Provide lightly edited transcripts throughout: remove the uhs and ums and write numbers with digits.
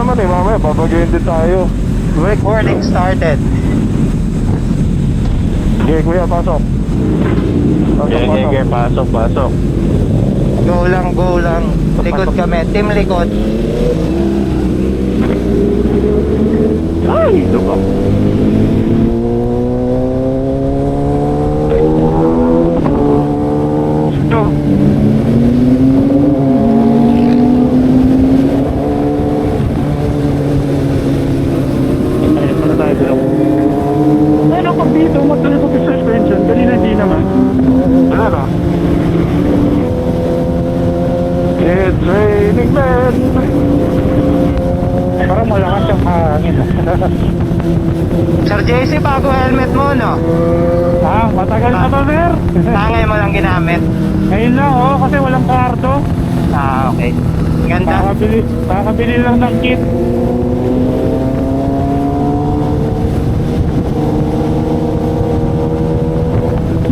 naman eh, mamaya babagayin din tayo. Recording started. Sige kuya, pasok. Pasok. Pasok. Go lang. Likod kami, team likod. Ay, ito ba? Ito. Ay, para tayo dito. Ano kung dito, magtuloy ko sa suspension. Kanina hindi naman. Wala na. It's raining men. Parang malakas yung hangin. Sir JC, bago helmet mo, no? Matagal na to, sir. Ngayon mo lang ginamit. Ngayon lang, kasi walang karto. Okay. Ganda. Kakabili lang ng kit.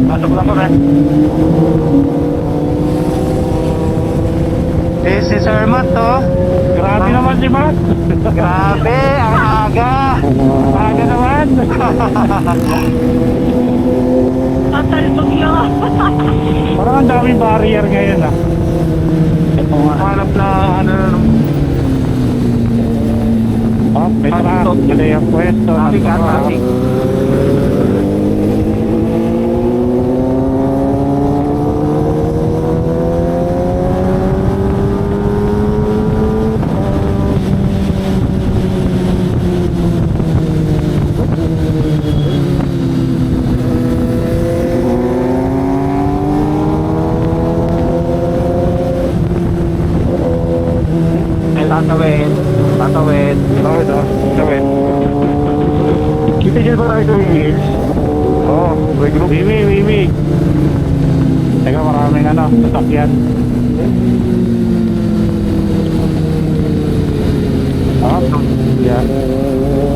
Pasok lang ko, man. Si Sir Matt, to. Grabe naman si Matt. Grabe, ang aga. Aga naman. Tatalbog lang. Parang ang daming barrier ngayon, Hanap na, may truck. Dali ang pwesto. Traffic. Tatawid. Tawid. Kitigil ba tayo yung hills? Wiwi. Teka, maraming sasakyan.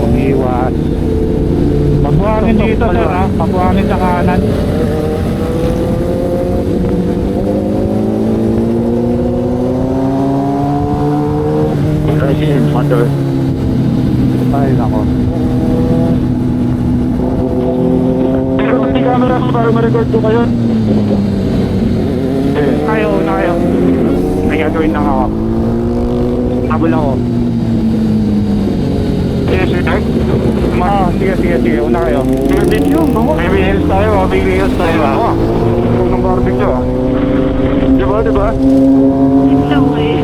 Umiwas. Pagbuhangin dito, sir, pagbuhangin sa kanan. Mother. Ay, nako. Pero hindi camera ko para ma-record ko kayo. Ayaw. May gagawin lang ako. Habol ako. Sige. Una kayo. Barbecue, Baby Hills tayo. Kung ng barbecue, Diba? No way.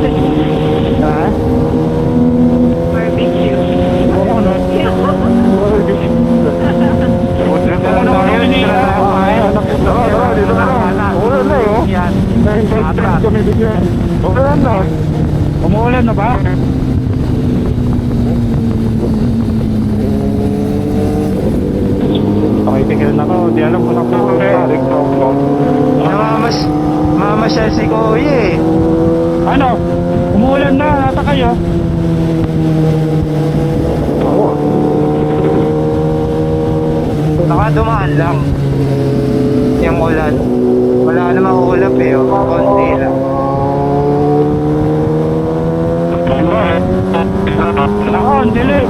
Barbecue. Oo, no? Umuulan na ba? Okay, tigil na ko. Di alam ko na po. Mamasyal si Kuya eh. Ano? Umuulan na. Nata kayo? Nakadumaan lang yung ulan. Wala namang ulap eh, konti lang. Nako, ang dilim.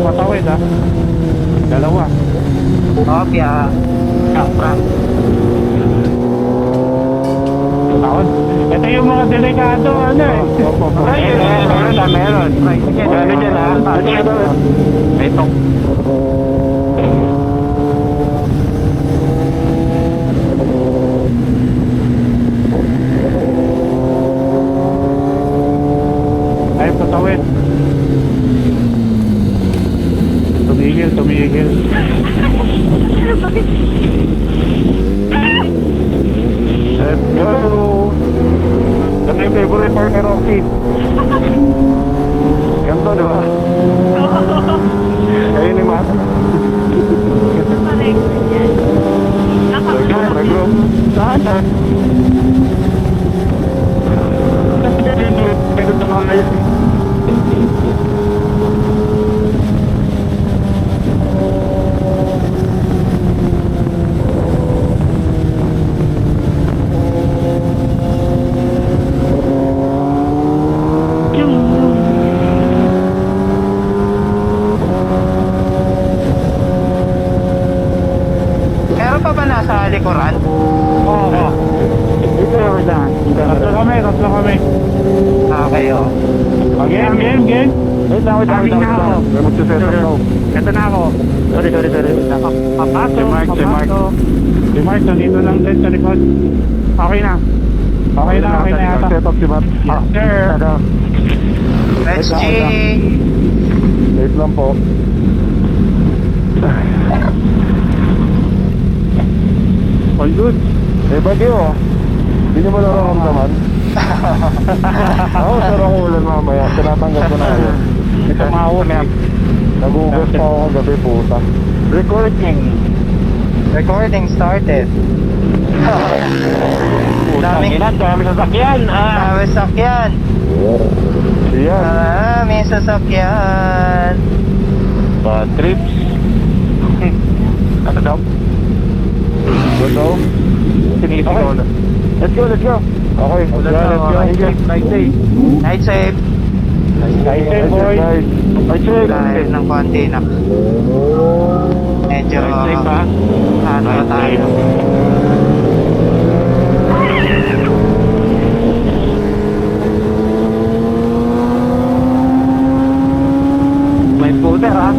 Patawid dalawa. Kopya. Kapra. Taon. Ito yung mga delikado, Meron. Sige, dyan, Ito. Ay, patawid. Tumigil. Let's go! Ito yung favorite part ni Rocky. Ganto, di ba? Kayo ni Matt. Correct. Regroup. Saan? Meron na mga Meron pa ba nasa likuran? Oo. Dito, wait lang. Tatlo kami. Okay, oh. Game. Wait lang. Coming na ako. May magsiset up daw. Ito na ako. Sorry. Wait lang. Si Mark. Si Mark, nandito lang din sa likod. Okay na. Okay na yata. Set up si Mark. Yes, sir. Let's G. Wait lang po. All good. Eh, bagyo. Hindi nyo mo nararamdaman? Ako, sarang ako ulan mamaya. Tinatanggap ko na yun. Ito mahon na. Nagugas pa ako gabi, puta. Recording started. Daming Dami sasakyan. dami sasakyan. Yan. Dami sasakyan. Bad trips. Ano daw? Good daw. Sinisigaw na. Let's go. Okay, let's go. Nice day. Night safe. Nice day, boy. Guys. Dahil ng konti na. Medyo Nice day pa. ano na tayo. May scooter, ha?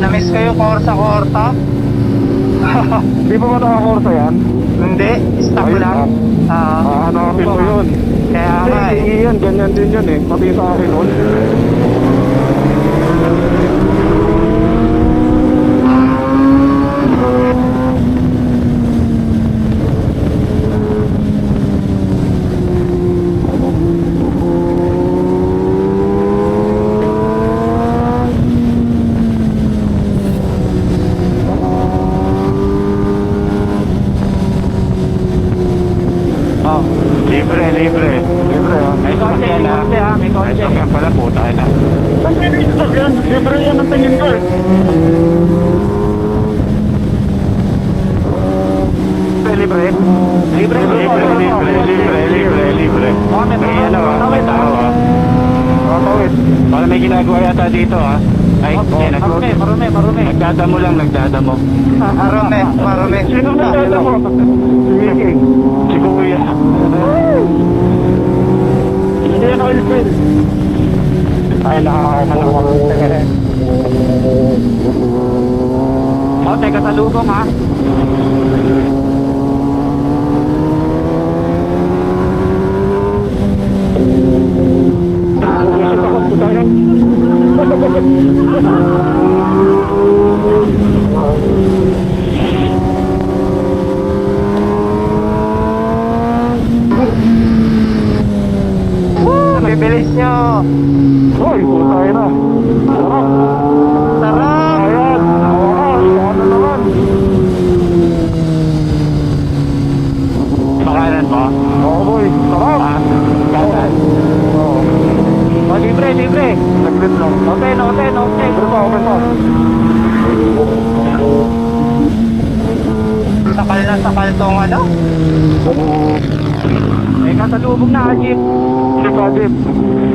Namiss ko yung Corsa. Di ba nakakorsa yan? Hindi, stuck Ayun, lang. Hanapin mo yun. Kaya nga eh. Hindi, yan. Ganyan din yun eh. Pati sa akin nun. Oh, libre. Libre ah. May sasakyan, ha? May sasakyan pala po tayo na. Libre yan ang tingin ko eh. Libre. Oh, May ano, may tao, ha? Tawid. Para may ginagawa yata dito, ha? Ay, marumi. Nagdadamo. Marumi. Sino na mo? Si Miking. Si Kuya. Hindi yan oil spill. Ay, nakakalawa. Oh, teka, salubong, ha? Bibilis nyo. Uy, tayo na. Sarap. Sarap. Ayan. Ano naman? Pakanan mo? Oo, boy. Sarap. Kanan. Oo. Oh, libre. Saglit lang. Okay. Libre pa, okay pa. Sakal tong ano? May kasalubong na, jeep.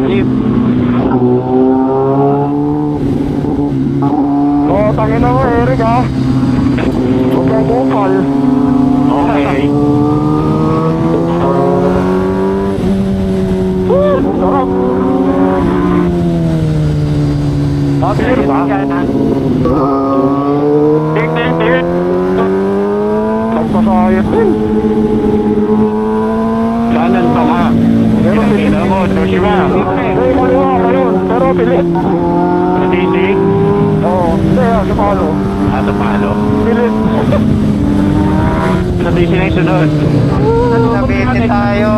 Jeep. Oo, tangin ako, Eric ha. Huwag kang bukal. Okay. Sarap. Okay, ba? Tik. Nagpasayat din. Kanan pa nga. Pero pilit. Pinakita mo, Joshua. Ay, maliwa ka yun. Pero pilit. Natisig. Oo. Hindi, sa palo. Sa palo. Pilit. Natisig na yung sunod. Nabitin tayo.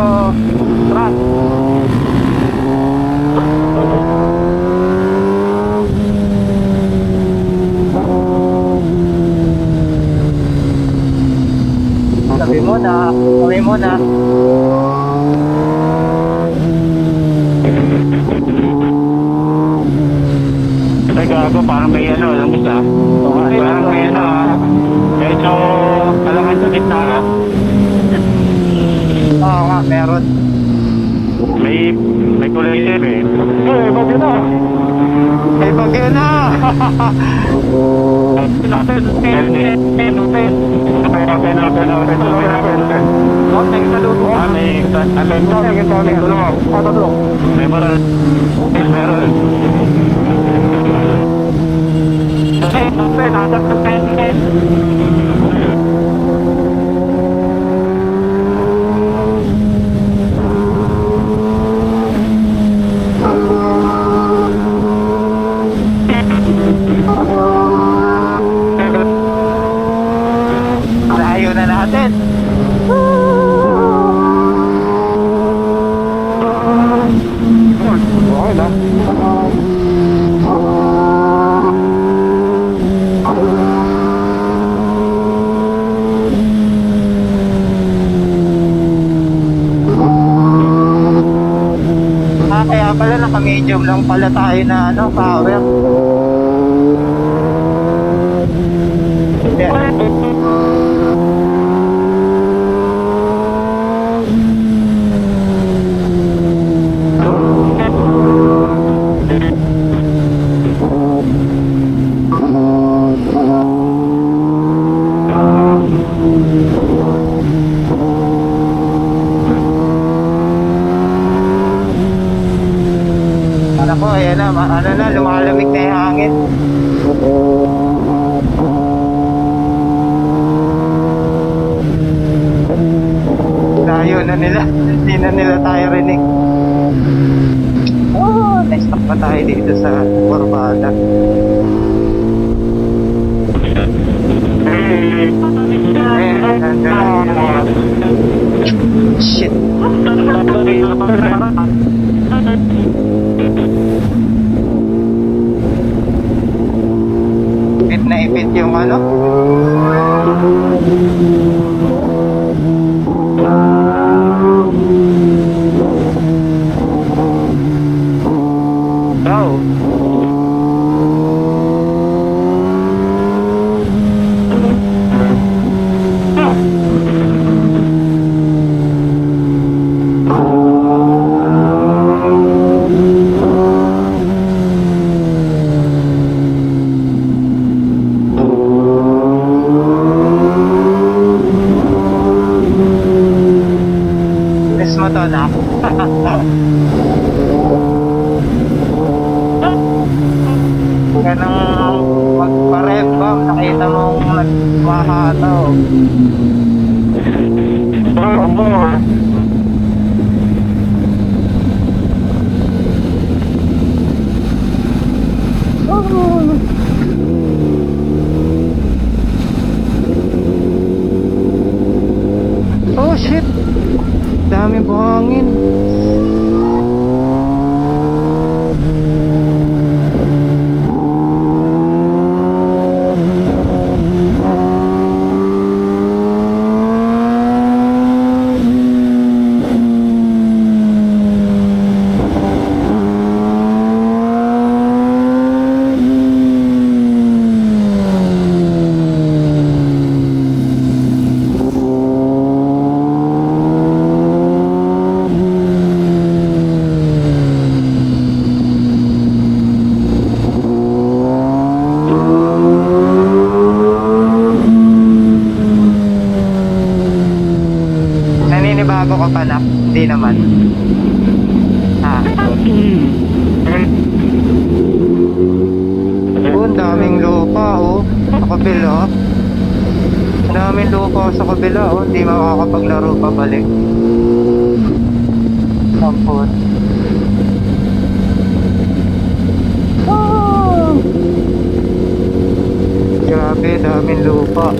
Gago, parang may ano, alam mo sa? Parang may ano, medyo alangan sa gitna. Oo nga, meron. May kulay itim eh. Bagyo na. May bagyo na! Layo na natin. Okay na. Kaya pala naka-medium lang pala tayo na ano, power. Ano ko, ayan na, ano na, lumalamig na yung hangin. Layo na nila, hindi na nila tayo rinig. Oh, na-stop pa tayo dito sa Corbata. Shit. Ipit na ipit yung ano. Miss mo to na. Ganang magpa-revamp, nakita mong nagmahataw. Oh shit! Dami buhangin. Naninibago ka pa na? Hindi naman. Ah. Oh, ang daming lupa oh. Sa kabila. Ang daming lupa sa kabila oh. Hindi makakapaglaro pa balik. Sampun. Oh! Grabe, daming lupa.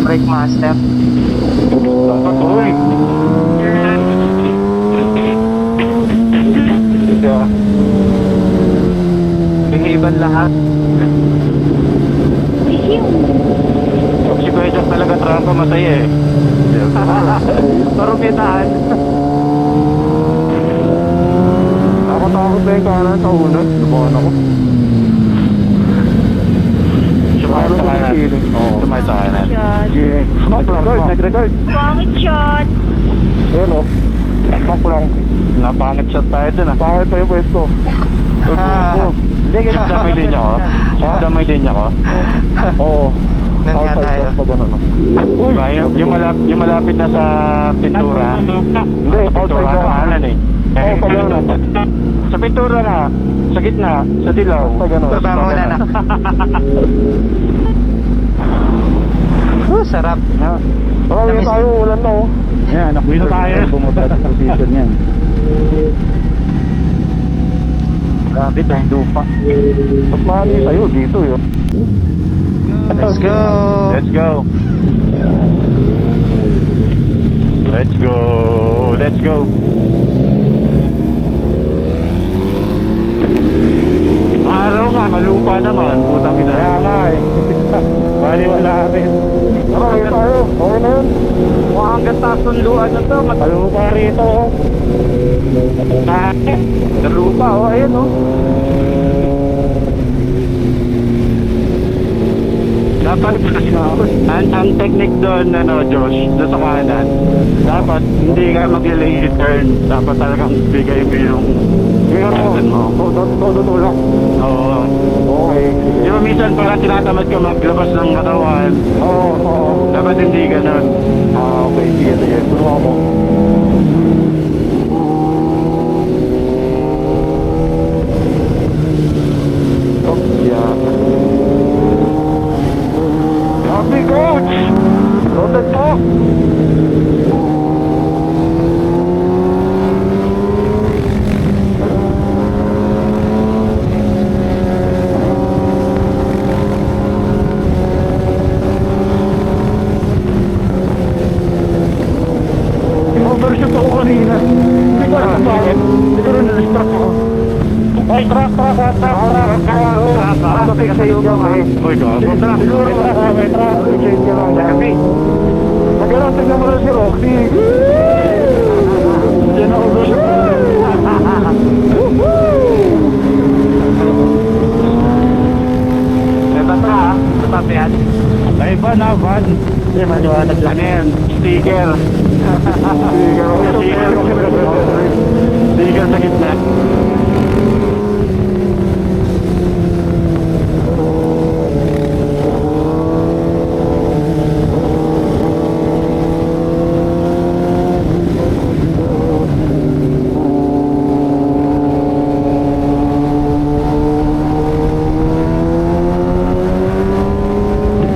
Brake master. Uy! Ihiban lahat. Si Kuya Jack talaga trangko masaya eh. Parumitaan. Takot na yung kanan sa unod. Lubukan ako. Sumakay sa kanan. Oo, sumakay sa kanan. Shot. Yeah. Nag-record. Pangit shot. Ayun o. Smoke lang. Napangit shot tayo dun ah. Bakit tayo pwesto? Hindi, ganun. Damay din niya ko. Damay din niya ko. Oo. Nandiyan tayo. Pa gano'n. Uy! Yung malapit na sa pintura. Hindi, Sa pintura outside sa kanan eh. Oo, pa gano'n. Sa pintura na. Sa gitna. Sa dilaw. Pa gano'n. Baba mo na na. Sarap. Marami tayo, ulan na oh. Yan, nakuwi na tayo. Bumaba sa position yan. Grabe tayong lupa. Mas mahali sa'yo dito yun. Let's go. Let's go. Let's go. Let's go. Araw nga, malupa naman. Putang ina. Kaya nga eh. Bali wala rin. Marami tayo, okay na yun. Mukhang hanggang taas ng luan na to. Malupa rito oh. Nalupa, oh. Ayun, oh. Dapat ang technique doon, ano, Josh, doon sa kanan, dapat hindi ka mag-delay turn. Dapat talagang bigay mo yung Tingnan mo, tutulak. Oo. Okay. Di ba minsan parang tinatamad ka maglabas ng katawan? Oo. Dapat hindi ganun. Okay, sige. Tulungan mo. Oh, yeah. Happy coach! Loaded po! Overshoot ako kanina. Hindi ko alam bakit. Hindi ko rin na-distract ako. Ay, truck. Mapapig sa'yo ka eh. Uy, gago. Siguro may truck. Change ka lang. Happy. Nagkaroon, tignan mo lang si Roxy. Diyan ako overshoot. May bata, ha? Bata yan? May van, ha? Van. Hindi, maliwanag lang. Ano yan? Sticker. Sticker sa gitna.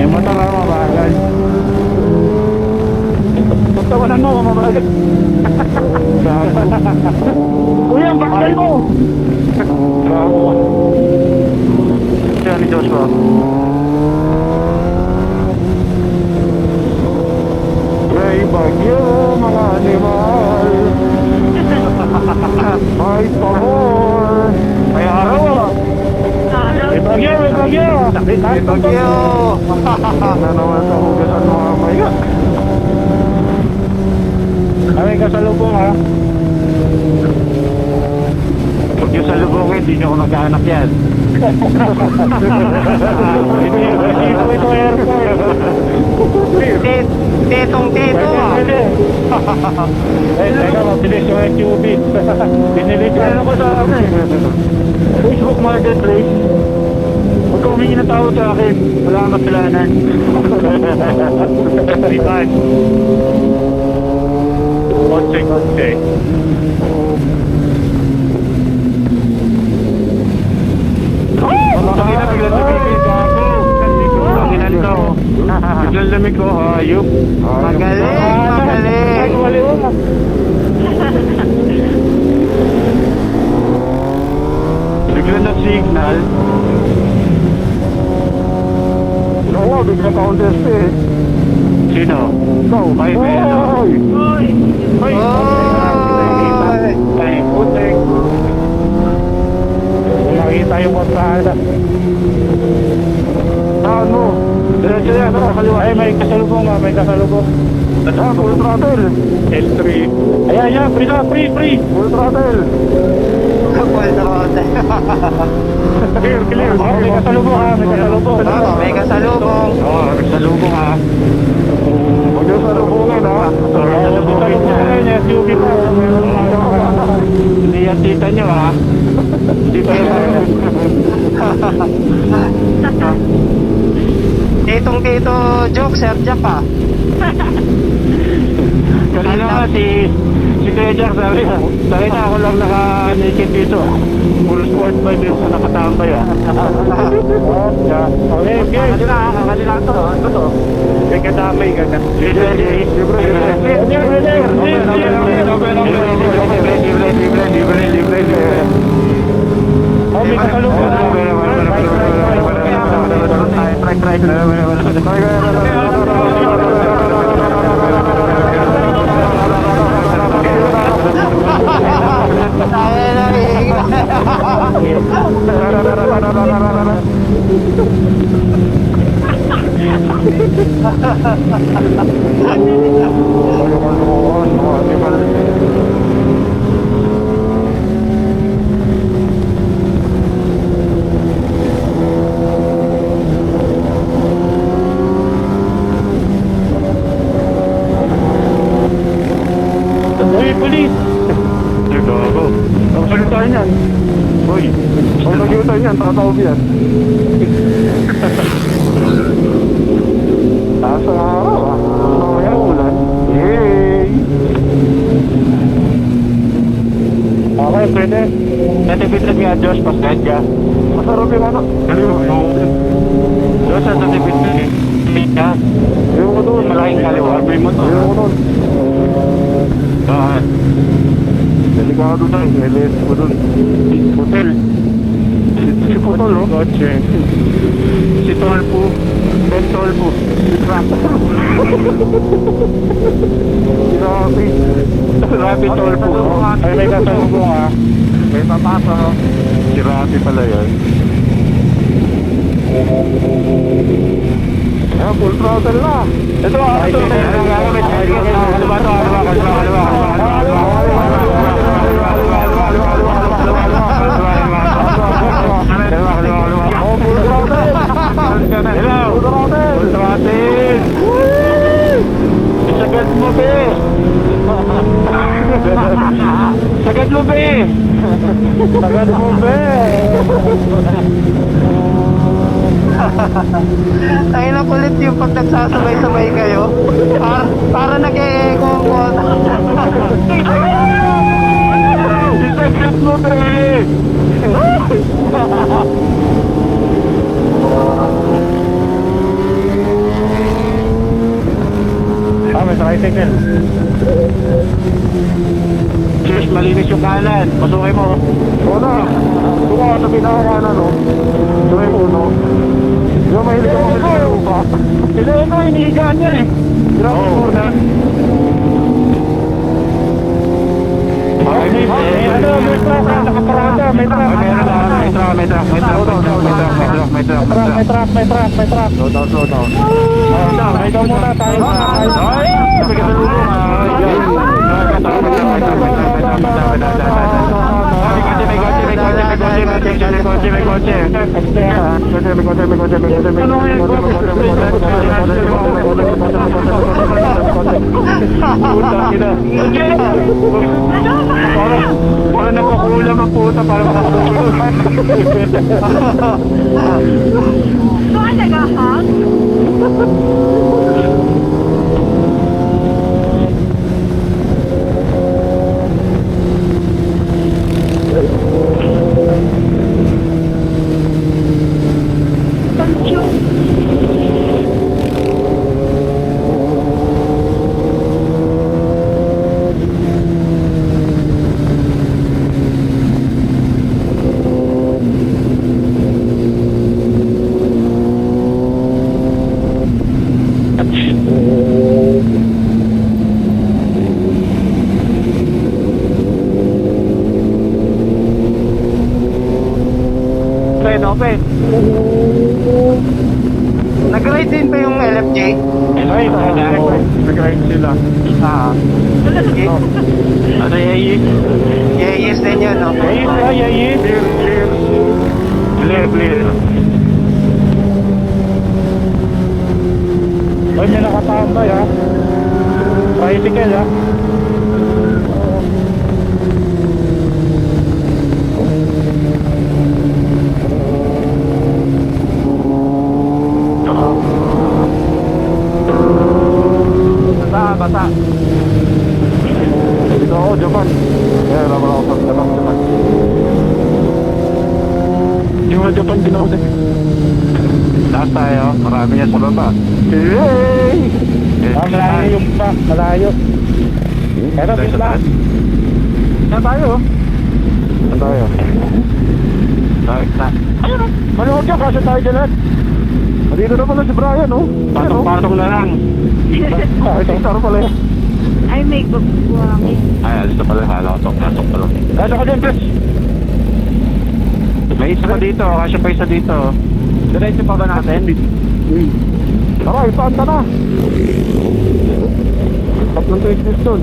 Yung motor ako mabagal. Pagtawanan mo, mabagal. Kuya, ang bagal mo! Siya ni Joshua. May bagyo, mga animal. May pahor. May araw, ah. May bagyo. May bagyo. Na naman sa hugasan mga maya. Kami kasalubong ha. Huwag yung salubungin, hindi nyo ako magkaanak yan. Ito airport. Tetong teto ah. Eh, teka, mabilis yung SUV. Binili ko ano ko sa akin. Facebook Marketplace. Huwag ka humingi na tao sa akin. Wala kang kasalanan. Bitan. Konse. Tangin na, biglang lumikit ko ako. Tanginan ko. Biglang lamig ko, hayop. Magaling. Biglang na signal. Oo, bigla pa akong despe eh. Sino? Ikaw. Ay, may ano? Hoy! Uy! Hoy! Oy! Ay, putek. Makikita yung kontrada. Saan mo? Diretso yan, sa kaliwa. Ay, may kasalubong nga, may kasalubong. Ah, full throttle. L3. Ayan, ayan, free na, free. Full throttle. Full throttle. Clear. Oh, may kasalubong ha, may kasalubong. May kasalubong. Oo, nagsalubong ha. Huwag yung salubungin ha. Salubungin niya. Salubungin niya, SUV pa. Hindi yan tita nyo ha. Hindi pa yan. Kitong-kito, joke, Sir Jack ah. Kanina nga si Kuya Jack sabi na ako lang naka-naked dito. Puro sport bike yung nakatambay ah. Okay. Kanila to. Ano to? Kaya kadamay ka na. Oh, may kasalubong. Tayo na Uy, police! Gago. Ang salutan yan. Uy. Ang salutan yan, tatawag yan. Taas ang araw ah. Mamaya ulan. Yay! Okay, pwede. Natipitad nga Diyos, paskat ka. Masarap yung ano. Diyos, sa natipitad ka. Ayaw ko doon. Malaking kaliwa. May mo to. Ayaw ko doon. Delikado na yung LS ko doon. Hotel. Si Putol, no? Kotse. Si Tolpo. Ben Tolpo. Si Tractor. Si Rafi. Rapi Tolpo. Ay, may kasalubong ah. May papasok. Si Rapi pala yan. Ayan, full throttle na. Ito, Oh, full throttle. Hello. Full throttle. Sagad mo, be. Sagad mo, be. Sagad mo, be. Ay na kulit yung pag nagsasabay-sabay kayo. Para nag-e-echo ko. Sagad mo, be. Ah, may tricycle. Cheers, malinis yung kanan. Pasukin mo. Oo na. Tuka ka sa pinakakanan, no? Ito may puno. Di ba mahilig ka mamili ng lupa? Ito, inihigaan niya eh. Grabe Oo. muna. May ano, may truck, nakaparada, may truck. May truck. Slow down. May daw muna tayo. Ay! Sabi ka nalulong may Para nakukulam ang puta, para makakulam. Saan nag-ahang? Thank you. Open. Nag-ride din ba yung LFJ? Ay, nag-ride sila. Okay. Ano yayi? Yeah, yes din yun, no? Yayi. Clear. Ay, may nakatambay ha. Tricycle ha. Bata. Dito ako, Japan. Kaya naman ako sa Japan. Yung mga Japan din ako din. Lahat tayo, marami niya sa baba. Yay! Malayo yung pa, malayo. Pero Tayo wait sa lang. taas. Saan tayo? Saan tayo? Ayun o, maluwag yan kasi tayo dyan. Dito na pala si Brian oh. Patong-patong na lang. Ito pala yan. Ay, may bubuhangin. Ay, alis na pala. Hala ko, pasok pa lang. Kasa ka dyan, Chris. May isa pa dito, kasya pa isa dito. Diretso pa ba natin? Tara, ipanta na. Tatlong twist doon.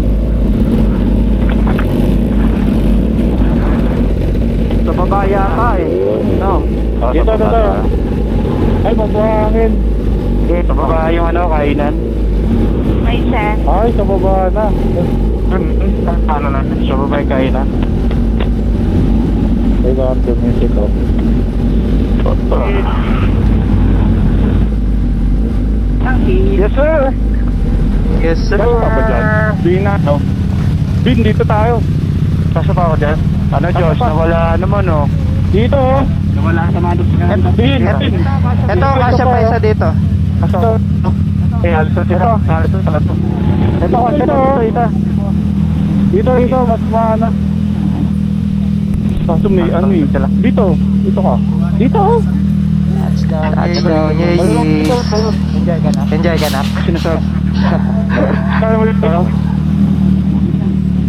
Sa baba yata eh. No? Dito. Ay, mabuhangin. Sa baba yung ano, kainan. May sand. Ay, sa baba na. Ano na? Sa baba yung kainan. Ay, ganda music oh. Yes, sir. Yes, sir. Kasya pa ba dyan? Di na, no? Bin, dito tayo. Kasya pa ako dyan? Ano, Kasya Josh? pa. Nawala naman oh. Dito, oh. Nawala sa manok Bin, Ito, kasya pa isa dito. Ito. Eh, halos na sila. Halos na sila. Ito kasi ito. Dito, mas maana. Kaso may ano eh. Dito ka. Dito oh. Touchdown, yay! Enjoy ka na? Sinasabi. Kaya mo dito.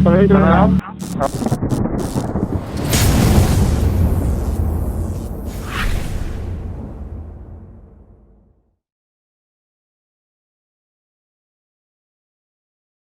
Kaya ito na lang.